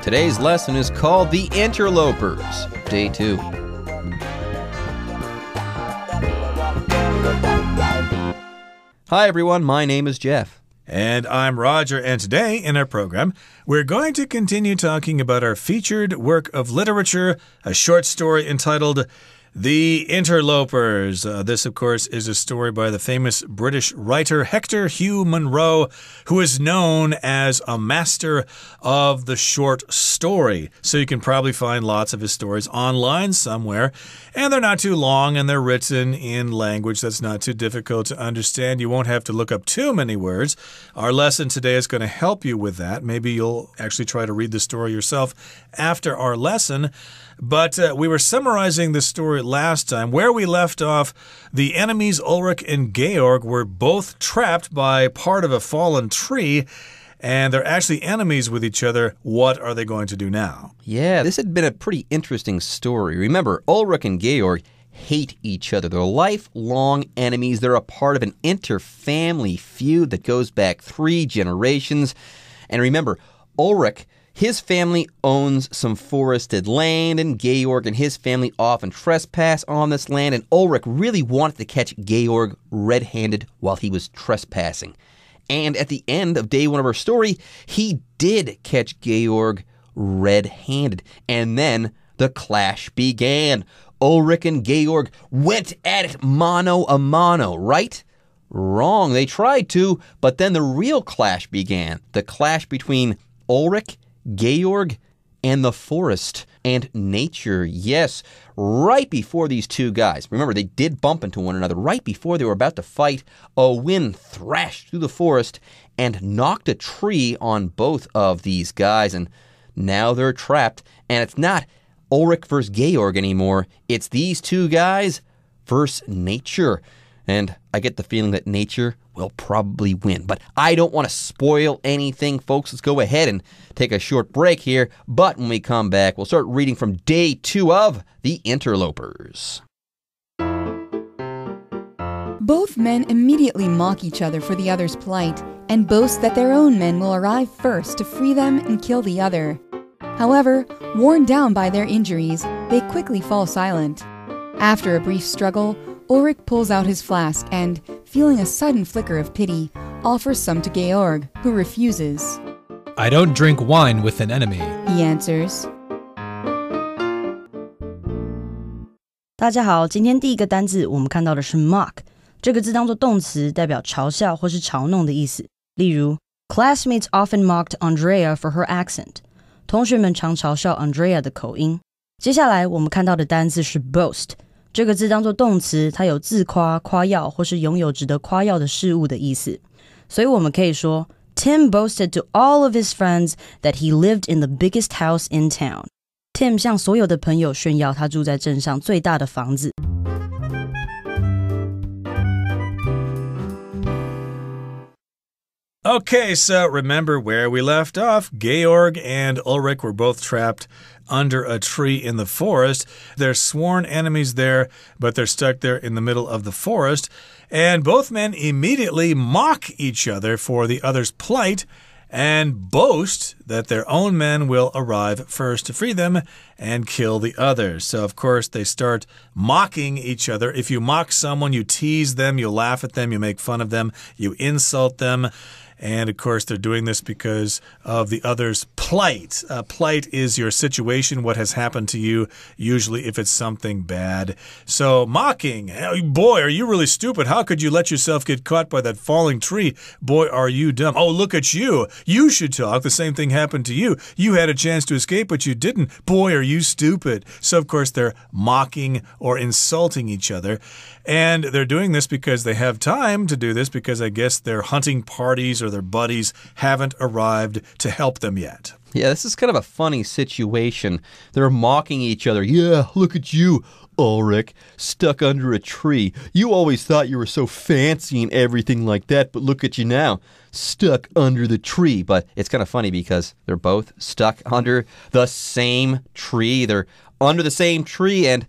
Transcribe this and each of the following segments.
Today's lesson is called The Interlopers, Day 2. Hi everyone, my name is Jeff. And I'm Roger, and today in our program, we're going to continue talking about our featured work of literature, a short story entitled The Interlopers. This, of course, is a story by the famous British writer Hector Hugh Munro, who is known as a master of the short story. So you can probably find lots of his stories online somewhere. And they're not too long, and they're written in language that's not too difficult to understand. You won't have to look up too many words. Our lesson today is going to help you with that. Maybe you'll actually try to read the story yourself after our lesson. But we were summarizing the story last time. Where we left off, the enemies Ulrich and Georg were both trapped by part of a fallen tree, and they're actually enemies with each other. What are they going to do now? Yeah, this had been a pretty interesting story. Remember, Ulrich and Georg hate each other. They're lifelong enemies. They're a part of an inter-family feud that goes back 3 generations. And remember, Ulrich, his family owns some forested land, and Georg and his family often trespass on this land, and Ulrich really wanted to catch Georg red-handed while he was trespassing. And at the end of day 1 of our story, he did catch Georg red-handed, and then the clash began. Ulrich and Georg went at it mano a mano, right? Wrong. They tried to, but then the real clash began. The clash between Ulrich, Georg, and the forest and nature. Yes, right before these two guys, remember, they did bump into one another. Right before they were about to fight, a wind thrashed through the forest and knocked a tree on both of these guys, and now they're trapped. And it's not Ulrich versus Georg anymore. It's these two guys versus nature. And I get the feeling that nature will probably win. But I don't want to spoil anything, folks. Let's go ahead and take a short break here. But when we come back, we'll start reading from day 2 of The Interlopers. Both men immediately mock each other for the other's plight and boast that their own men will arrive first to free them and kill the other. However, worn down by their injuries, they quickly fall silent. After a brief struggle, Ulrich pulls out his flask and, feeling a sudden flicker of pity, offers some to Georg, who refuses. I don't drink wine with an enemy, he answers. 大家好，今天第一个单字我们看到的是 mock， 这个字当作动词，代表嘲笑或是嘲弄的意思。例如 Classmates often mocked Andrea for her accent， 同学们常嘲笑 Andrea 的口音。接下来我们看到的单字是 boast， 这个字当作动词，它有自夸、夸耀或是拥有值得夸耀的事物的意思。所以我们可以说 Tim boasted to all of his friends that he lived in the biggest house in town. Tim 向所有的朋友炫耀他住在镇上最大的房子。Okay, so remember where we left off. Georg and Ulrich were both trapped under a tree in the forest. They're sworn enemies there, but they're stuck there in the middle of the forest. And both men immediately mock each other for the other's plight and boast that their own men will arrive first to free them and kill the others. So, of course, they start mocking each other. If you mock someone, you tease them, you laugh at them, you make fun of them, you insult them. And, of course, they're doing this because of the other's plight. Plight is your situation, what has happened to you, usually if it's something bad. So, mocking. Hey, boy, are you really stupid? How could you let yourself get caught by that falling tree? Boy, are you dumb. Oh, look at you. You should talk. The same thing happened to you. You had a chance to escape, but you didn't. Boy, are you stupid. So, of course, they're mocking or insulting each other. And they're doing this because they have time to do this because I guess their hunting parties or their buddies haven't arrived to help them yet. Yeah, this is kind of a funny situation. They're mocking each other. Yeah, look at you, Ulrich, stuck under a tree. You always thought you were so fancy and everything like that, but look at you now, stuck under the tree. But it's kind of funny because they're both stuck under the same tree. They're under the same tree and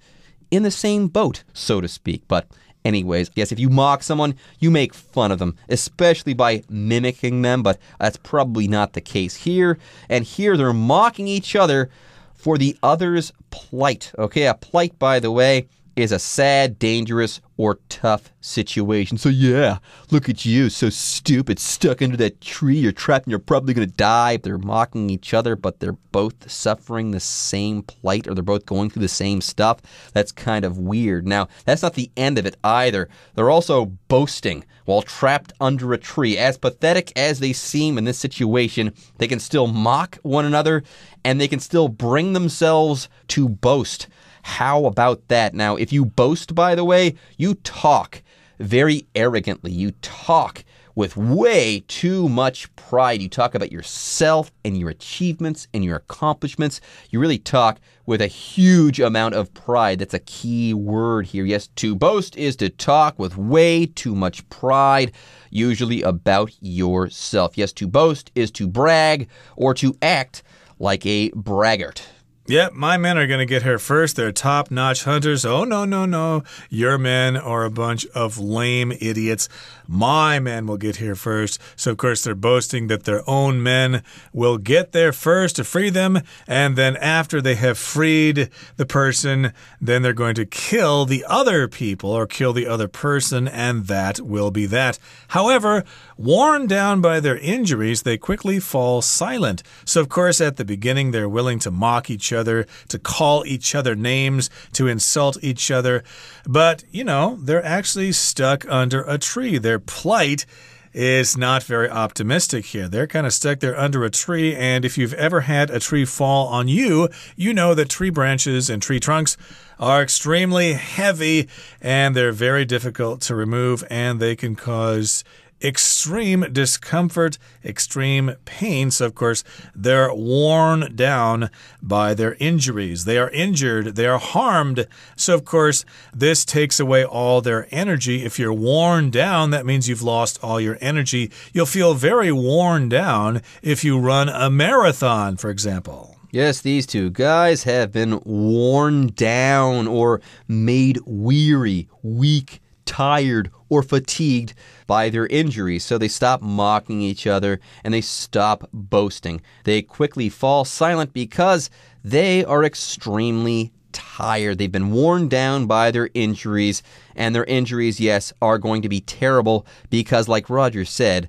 in the same boat, so to speak. But Anyways, yes, if you mock someone, you make fun of them, especially by mimicking them, but that's probably not the case here. And here they're mocking each other for the other's plight. Okay, a plight, by the way, is a sad, dangerous, or tough situation. So yeah, look at you, so stupid, stuck under that tree, you're trapped and you're probably going to die. They're mocking each other, but they're both suffering the same plight, or they're both going through the same stuff. That's kind of weird. Now, that's not the end of it either. They're also boasting while trapped under a tree. As pathetic as they seem in this situation, they can still mock one another, and they can still bring themselves to boast. How about that? Now, if you boast, by the way, you talk very arrogantly. You talk with way too much pride. You talk about yourself and your achievements and your accomplishments. You really talk with a huge amount of pride. That's a key word here. Yes, to boast is to talk with way too much pride, usually about yourself. Yes, to boast is to brag or to act like a braggart. Yep, my men are going to get here first. They're top-notch hunters. Oh, no. Your men are a bunch of lame idiots. My men will get here first. So, of course, they're boasting that their own men will get there first to free them. And then after they have freed the person, then they're going to kill the other people or kill the other person, and that will be that. However, worn down by their injuries, they quickly fall silent. So, of course, at the beginning, they're willing to mock each other, to call each other names, to insult each other. But, they're actually stuck under a tree. Their plight is not very optimistic here. They're kind of stuck there under a tree, and if you've ever had a tree fall on you, you know that tree branches and tree trunks are extremely heavy, and they're very difficult to remove, and they can cause extreme discomfort, extreme pain. So, of course, they're worn down by their injuries. They are injured. They are harmed. So, of course, this takes away all their energy. If you're worn down, that means you've lost all your energy. You'll feel very worn down if you run a marathon, for example. Yes, these two guys have been worn down or made weary, weak, tired, or fatigued by their injuries. So they stop mocking each other and they stop boasting. They quickly fall silent because they are extremely tired. They've been worn down by their injuries, and their injuries, yes, are going to be terrible because, like Roger said,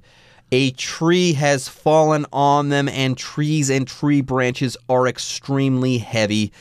a tree has fallen on them, and trees and tree branches are extremely heavy.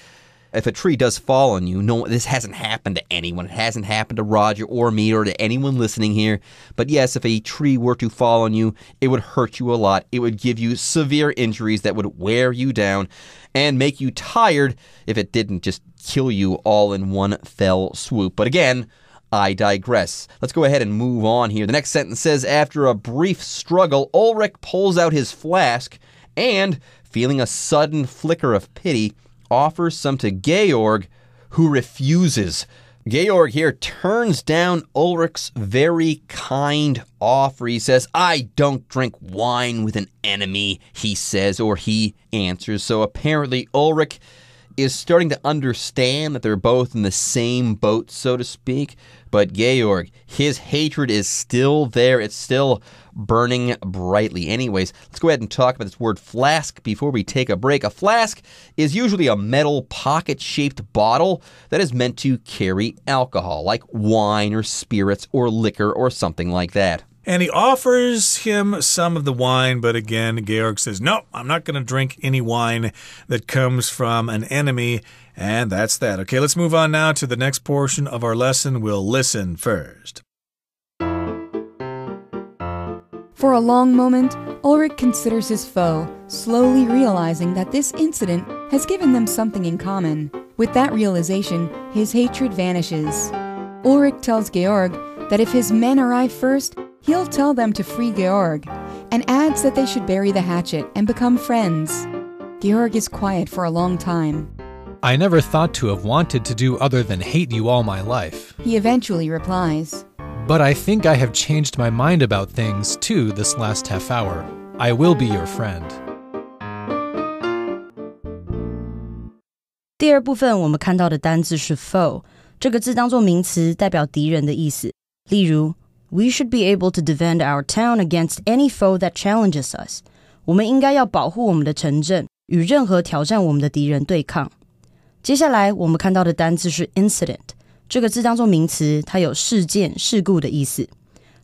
If a tree does fall on you, no, this hasn't happened to anyone. It hasn't happened to Roger or me or to anyone listening here. But yes, if a tree were to fall on you, it would hurt you a lot. It would give you severe injuries that would wear you down and make you tired if it didn't just kill you all in one fell swoop. But again, I digress. Let's go ahead and move on here. The next sentence says, after a brief struggle, Ulrich pulls out his flask and, feeling a sudden flicker of pity, offers some to Georg, who refuses. Georg here turns down Ulrich's very kind offer. He says, I don't drink wine with an enemy, he says, or he answers. So apparently Ulrich is starting to understand that they're both in the same boat, so to speak. But Georg, his hatred is still there. It's still burning brightly. Anyways, let's go ahead and talk about this word flask before we take a break. A flask is usually a metal pocket-shaped bottle that is meant to carry alcohol, like wine or spirits or liquor or something like that. And he offers him some of the wine, but again, Georg says, no, I'm not going to drink any wine that comes from an enemy, and that's that. Okay, let's move on now to the next portion of our lesson. We'll listen first. For a long moment, Ulrich considers his foe, slowly realizing that this incident has given them something in common. With that realization, his hatred vanishes. Ulrich tells Georg that if his men arrive first, he'll tell them to free Georg, and adds that they should bury the hatchet and become friends. Georg is quiet for a long time. I never thought to have wanted to do other than hate you all my life. He eventually replies, But I think I have changed my mind about things, too, this last half hour. I will be your friend. 第二部分我们看到的单字是 foe，这个字当作名词，代表敌人的意思。例如 We should be able to defend our town against any foe that challenges us. 我们应该要保护我们的城镇，与任何挑战我们的敌人对抗。接下来我们看到的单字是 incident， 这个字当作名词，它有事件、事故的意思。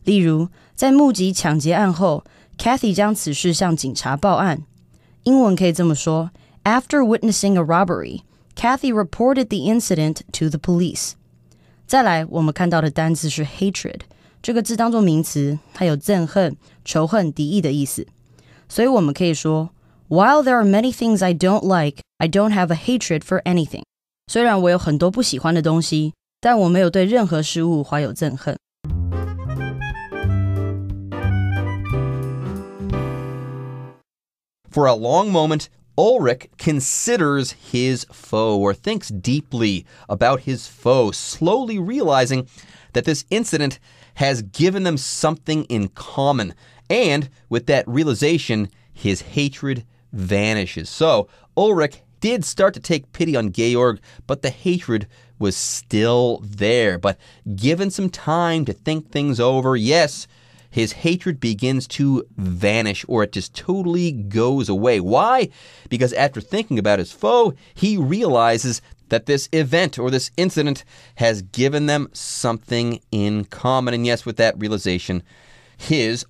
例如，在目击抢劫案后 Kathy 将此事向警察报案。英文可以这么说 After witnessing a robbery, Kathy reported the incident to the police. 再来我们看到的单字是 hatred， 这个字当作名词，它有憎恨、仇恨、敌意的意思。所以我们可以说 While there are many things I don't like, I don't have a hatred for anything. 虽然我有很多不喜欢的东西，但我没有对任何事物怀有憎恨。For a long moment, Ulrich considers his foe or thinks deeply about his foe, slowly realizing that this incident has given them something in common. And with that realization, his hatred vanishes. So Ulrich did start to take pity on Georg, but the hatred was still there. But given some time to think things over, yes, his hatred begins to vanish, or it just totally goes away. Why? Because after thinking about his foe, he realizes that this event or this incident has given them something in common. And yes, with that realization,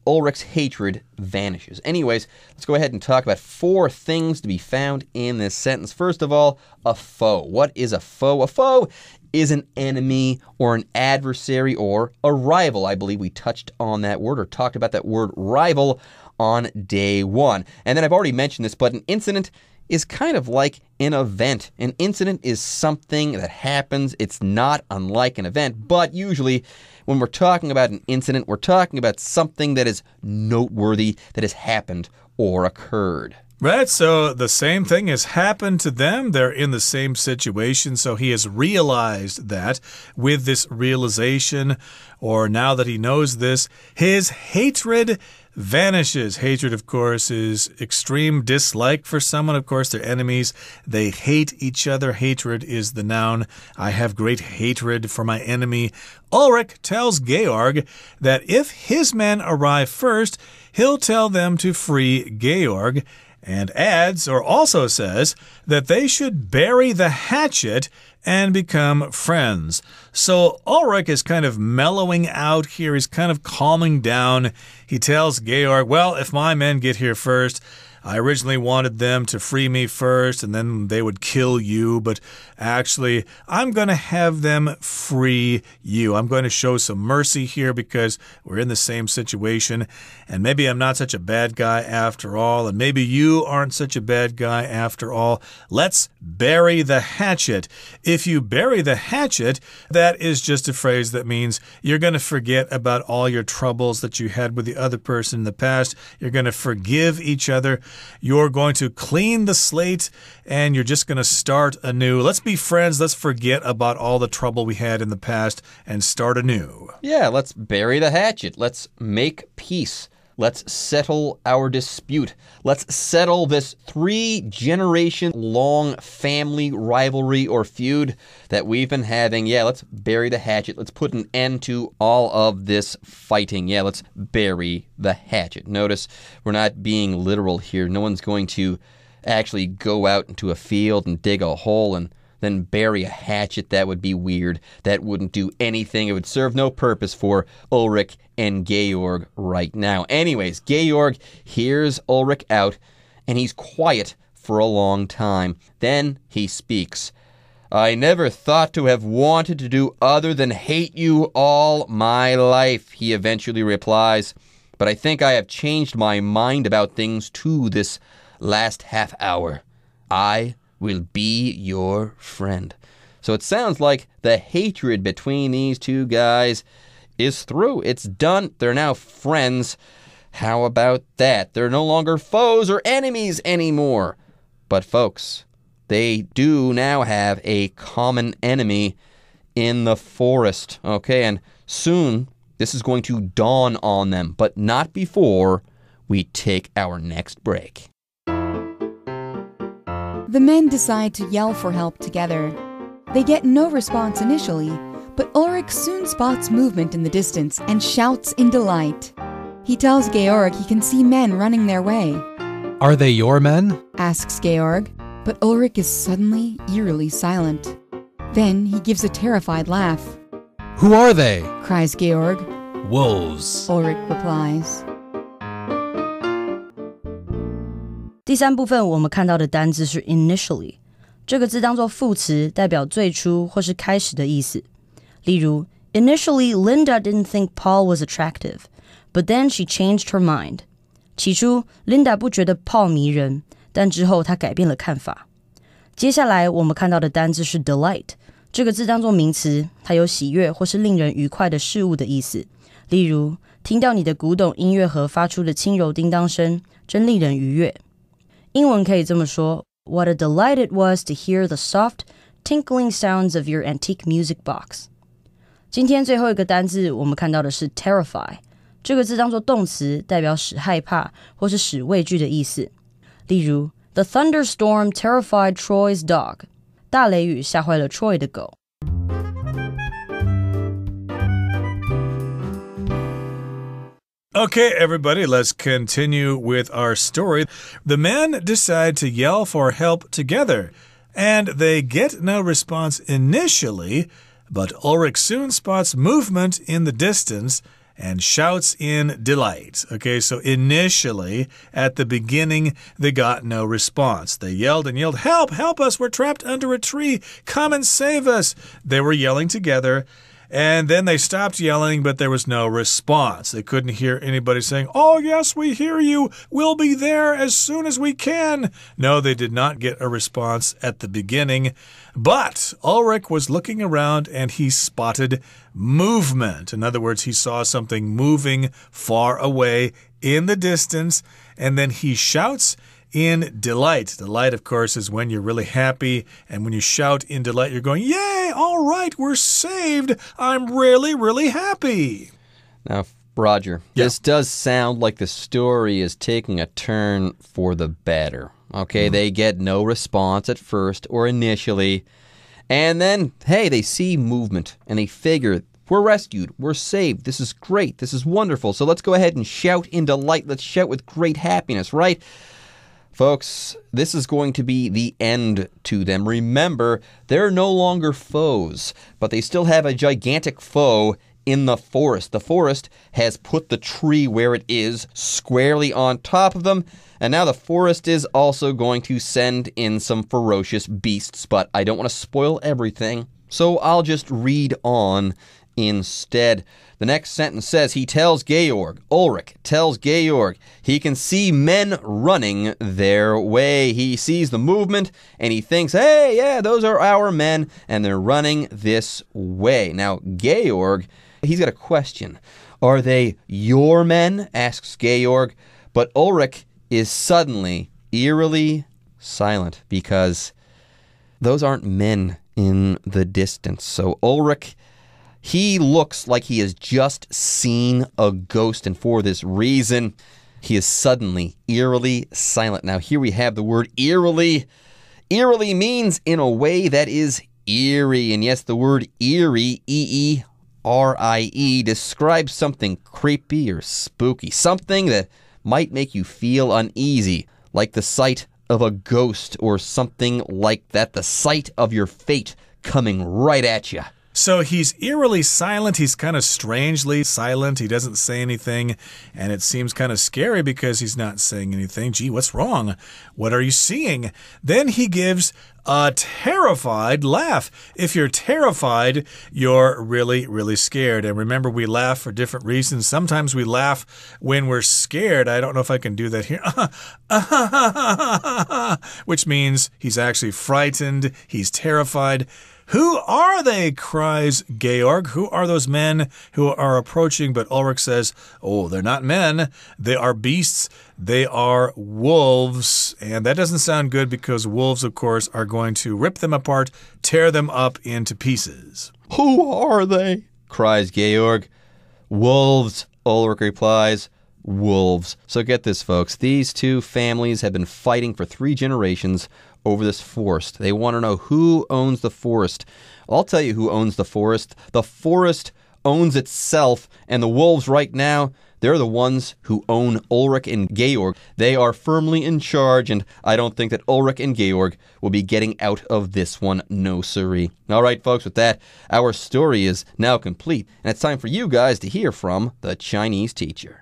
Ulrich's hatred vanishes. Anyways, let's go ahead and talk about 4 things to be found in this sentence. First of all, a foe. What is a foe? A foe is an enemy or an adversary or a rival. I believe we touched on that word or talked about that word rival on day 1. And then I've already mentioned this, but an incident is kind of like an event. An incident is something that happens. It's not unlike an event, but usually when we're talking about an incident, we're talking about something that is noteworthy, that has happened or occurred. Right, so the same thing has happened to them. They're in the same situation, so he has realized that. With this realization, or now that he knows this, his hatred vanishes. Hatred, of course, is extreme dislike for someone. Of course, they're enemies. They hate each other. Hatred is the noun. I have great hatred for my enemy. Ulrich tells Georg that if his men arrive first, he'll tell them to free Georg, and adds, or also says, that they should bury the hatchet and become friends. So Ulrich is kind of mellowing out here. He's kind of calming down. He tells Georg, well, if my men get here first, I originally wanted them to free me first, and then they would kill you, but actually, I'm going to have them free you. I'm going to show some mercy here because we're in the same situation, and maybe I'm not such a bad guy after all, and maybe you aren't such a bad guy after all. Let's bury the hatchet. If you bury the hatchet, that is just a phrase that means you're going to forget about all your troubles that you had with the other person in the past. You're going to forgive each other. You're going to clean the slate, and you're just going to start anew. Let's be friends. Let's forget about all the trouble we had in the past and start anew. Yeah, let's bury the hatchet. Let's make peace. Let's settle our dispute. Let's settle this 3-generation-long family rivalry or feud that we've been having. Yeah, let's bury the hatchet. Let's put an end to all of this fighting. Yeah, let's bury the hatchet. Notice we're not being literal here. No one's going to actually go out into a field and dig a hole and then bury a hatchet. That would be weird. That wouldn't do anything. It would serve no purpose for Ulrich and Georg right now. Anyways, Georg hears Ulrich out, and he's quiet for a long time. Then he speaks. I never thought to have wanted to do other than hate you all my life, he eventually replies. But I think I have changed my mind about things too this last half hour. I will be your friend. So it sounds like the hatred between these two guys is through. It's done. They're now friends. How about that? They're no longer foes or enemies anymore. But folks, they do now have a common enemy in the forest. Okay, and soon this is going to dawn on them, but not before we take our next break. The men decide to yell for help together. They get no response initially, but Ulrich soon spots movement in the distance and shouts in delight. He tells Georg he can see men running their way. Are they your men? Asks Georg, but Ulrich is suddenly eerily silent. Then he gives a terrified laugh. Who are they? Cries Georg. Wolves. Ulrich replies. 第三部分我们看到的单字是 initially， 这个字当作副词，代表最初或是开始的意思。例如 Initially, Linda didn't think Paul was attractive, but then she changed her mind. 起初 Linda 不觉得 Paul 迷人，但之后她改变了看法。接下来我们看到的单字是 delight， 这个字当作名词，它有喜悦或是令人愉快的事物的意思。例如听到你的古董音乐盒发出的轻柔叮当声，真令人愉悦。英文可以这么说 What a delight it was to hear the soft, tinkling sounds of your antique music box. 今天最后一个单字我们看到的是 terrify， 这个字当作动词，代表使害怕或是使畏惧的意思。例如 The thunderstorm terrified Troy's dog. 大雷雨吓坏了 Troy 的狗。Okay, everybody, let's continue with our story. The men decide to yell for help together, and they get no response initially, but Ulrich soon spots movement in the distance and shouts in delight. Okay, so initially, at the beginning, they got no response. They yelled and yelled, "Help! Help us! We're trapped under a tree! Come and save us!" They were yelling together.And then they stopped yelling, but there was no response. They couldn't hear anybody saying, "Oh, yes, we hear you. We'll be there as soon as we can." No, they did not get a response at the beginning. But Ulrich was looking around and he spotted movement. In other words, he saw something moving far away in the distance, and then he shouts in delight. Delight, of course, is when you're really happy, and when you shout in delight, you're going, "Yay, all right, we're saved. I'm really, really happy." Now, Roger, this does sound like the story is taking a turn for the better. Okay, they get no response at first or initially, and then, hey, they see movement, and they figure, we're rescued, we're saved, this is great, this is wonderful, so let's go ahead and shout in delight. Let's shout with great happiness, right? Folks, this is going to be the end to them. Remember, they're no longer foes, but they still have a gigantic foe in the forest. The forest has put the tree where it is, squarely on top of them, and now the forest is also going to send in some ferocious beasts, but I don't want to spoil everything, so I'll just read on instead. The next sentence says, Ulrich tells Georg, he can see men running their way. He sees the movement, and he thinks, hey, yeah, those are our men, and they're running this way. Now, Georg, he's got a question. Are they your men? Asks Georg. But Ulrich is suddenly, eerily silent, because those aren't men in the distance. So Ulrich, he looks like he has just seen a ghost, and for this reason, he is suddenly eerily silent. Now, here we have the word eerily. Eerily means in a way that is eerie, and yes, the word eerie, E-E-R-I-E, describes something creepy or spooky, something that might make you feel uneasy, like the sight of a ghost or something like that, the sight of your fate coming right at you. So he's eerily silent. He's kind of strangely silent. He doesn't say anything, and it seems kind of scary because he's not saying anything. Gee, what's wrong? What are you seeing? Then he gives a terrified laugh. If you're terrified, you're really, really scared. And remember, we laugh for different reasons. Sometimes we laugh when we're scared. I don't know if I can do that here. Which means he's actually frightened. He's terrified. Who are they? Cries Georg. Who are those men who are approaching? But Ulrich says, oh, they're not men. They are beasts. They are wolves. And that doesn't sound good because wolves, of course, are going to rip them apart, tear them up into pieces. Who are they? Cries Georg. Wolves, Ulrich replies. Wolves. So get this, folks. These two families have been fighting for 3 generations over this forest. They want to know who owns the forest. I'll tell you who owns the forest. The forest owns itself, and the wolves right now, they're the ones who own Ulrich and Georg. They are firmly in charge, and I don't think that Ulrich and Georg will be getting out of this one, no siree. All right, folks, with that, our story is now complete, and it's time for you guys to hear from the Chinese teacher.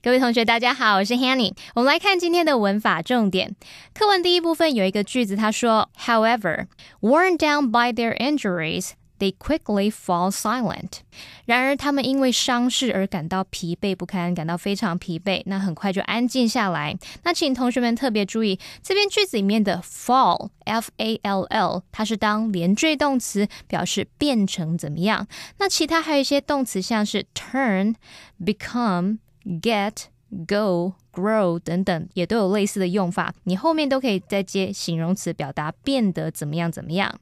各位同学大家好，我是 Hanny。 我们来看今天的文法重点。课文第一部分有一个句子，他说 However, worn down by their injuries, they quickly fall silent. 然而他们因为伤势而感到疲惫不堪，感到非常疲惫，那很快就安静下来。那请同学们特别注意，这边句子里面的 fall, F-A-L-L, 它是当连缀动词，表示变成怎么样。那其他还有一些动词，像是 turn, become, get, go, grow 等等，也都有类似的用法，你后面都可以再接形容词表达变得怎么样怎么样。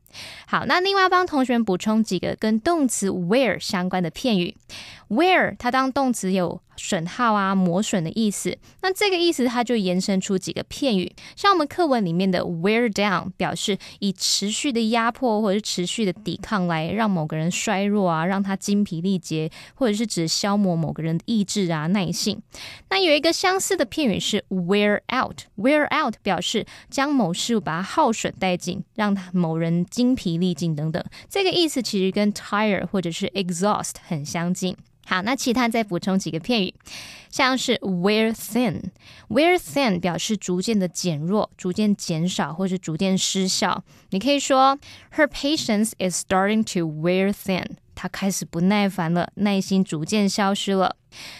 好，那另外帮同学们补充几个跟动词 wear 相关的片语。 wear 它当动词有损耗啊、磨损的意思，那这个意思它就延伸出几个片语，像我们课文里面的 wear down 表示以持续的压迫或者是持续的抵抗来让某个人衰弱啊，让他精疲力竭，或者是指消磨某个人的意志啊、耐性。那有一个相似的片语是 wear out， wear out 表示将某事物把它耗损殆尽，让某人精疲力尽等等，这个意思其实跟 tire 或者是 exhaust 很相近。好，那其他再补充几个片语，像是 wear thin， wear thin 表示逐渐的减弱、逐渐减少或是逐渐失效。你可以说 Her patience is starting to wear thin， 她开始不耐烦了，耐心逐渐消失了。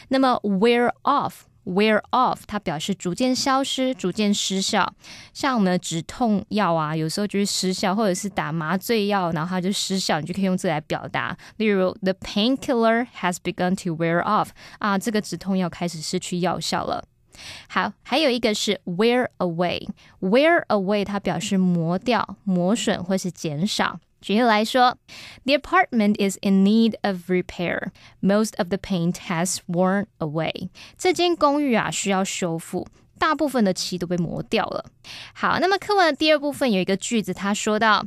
那么 wear off，wear off 它表示逐渐消失、逐渐失效，像我们的止痛药啊，有时候就是失效，或者是打麻醉药，然后它就失效，你就可以用这来表达。例如 The painkiller has begun to wear off， 啊，这个止痛药开始失去药效了。好，还有一个是 wear away，wear away 它表示磨掉、磨损或是减少。举例来说 The apartment is in need of repair. Most of the paint has worn away. 这间公寓啊需要修复，大部分的漆都被磨掉了。好，那么课文的第二部分有一个句子，他说到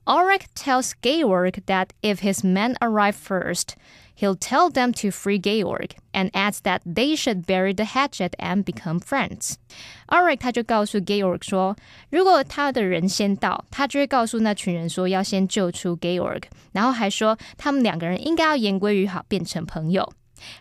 Ulrich tells Georg that if his men arrive first, he'll tell them to free Georg and adds that they should bury the hatchet and become friends. Ulrich 他就告诉 Georg 说，如果他的人先到，他就会告诉那群人说要先救出 Georg， 然后还说他们两个人应该要言归于好，变成朋友。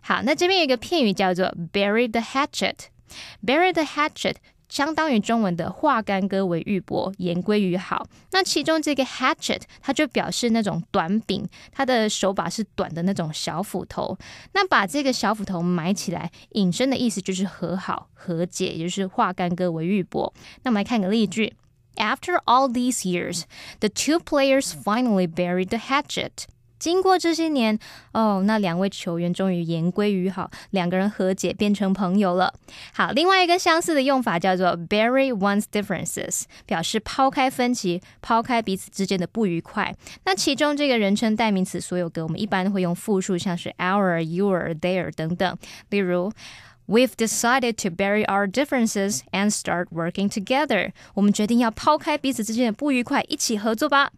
好，那这边有一个片语叫做 bury the hatchet。bury the hatchet相当于中文的化干戈为玉帛，言归于好。那其中这个 hatchet 它就表示那种短柄，它的手把是短的那种小斧头。那把这个小斧头埋起来，引申的意思就是和好、和解，也就是化干戈为玉帛。那我们来看个例句。After all these years, the two players finally buried the hatchet. 经过这些年，那两位球员终于言归于好，两个人和解变成朋友了。好，另外一个相似的用法叫做 bury one's differences， 表示抛开分歧，抛开彼此之间的不愉快。那其中这个人称代名词所有格，我们一般会用复数，像是 our, your, their 等等。例如We've decided to bury our differences and start working together. 我们决定要抛开彼此之间的不愉快，一起合作吧。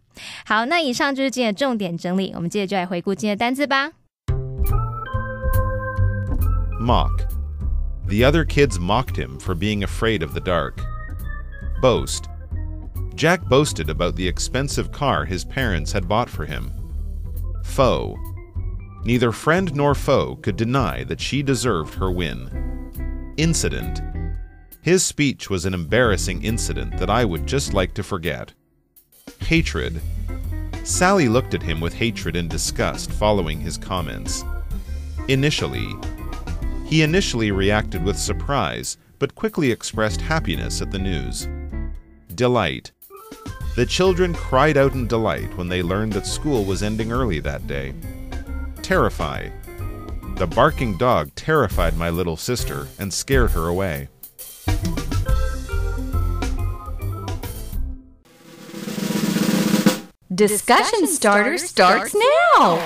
好，那以上就是今天的重点整理，我们接着就来回顾今天的单字吧。Mock. The other kids mocked him for being afraid of the dark. Boast. Jack boasted about the expensive car his parents had bought for him. Foe. Neither friend nor foe could deny that she deserved her win. Incident. His speech was an embarrassing incident that I would just like to forget. Hatred. Sally looked at him with hatred and disgust following his comments. Initially. He initially reacted with surprise, but quickly expressed happiness at the news. Delight. The children cried out in delight when they learned that school was ending early that day. Terrify. The barking dog terrified my little sister and scared her away. Discussion Starter starts now!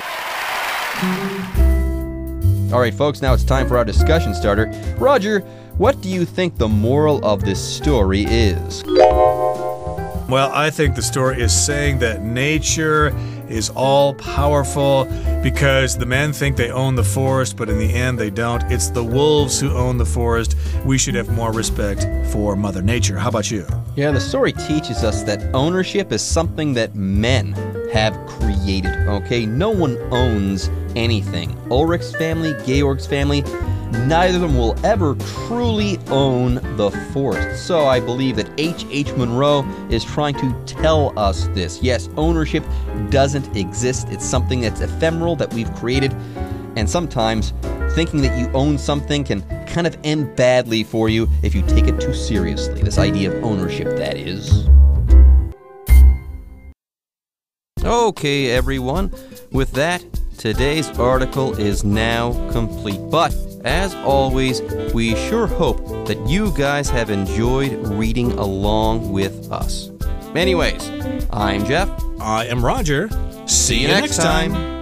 All right, folks, now it's time for our discussion starter. Roger, what do you think the moral of this story is? Well, I think the story is saying that nature is all-powerful because the men think they own the forest, but in the end they don't. It's the wolves who own the forest. We should have more respect for Mother Nature. How about you? Yeah, the story teaches us that ownership is something that men have created, okay? No one owns anything. Ulrich's family, Georg's family, neither of them will ever truly own the forest. So I believe that H.H. Munro is trying to tell us this. Yes, ownership doesn't exist. It's something that's ephemeral that we've created. And sometimes thinking that you own something can kind of end badly for you if you take it too seriously. This idea of ownership, that is. Okay, everyone. With that, today's article is now complete. But as always, we sure hope that you guys have enjoyed reading along with us. Anyways, I'm Jeff. I am Roger. See you next time.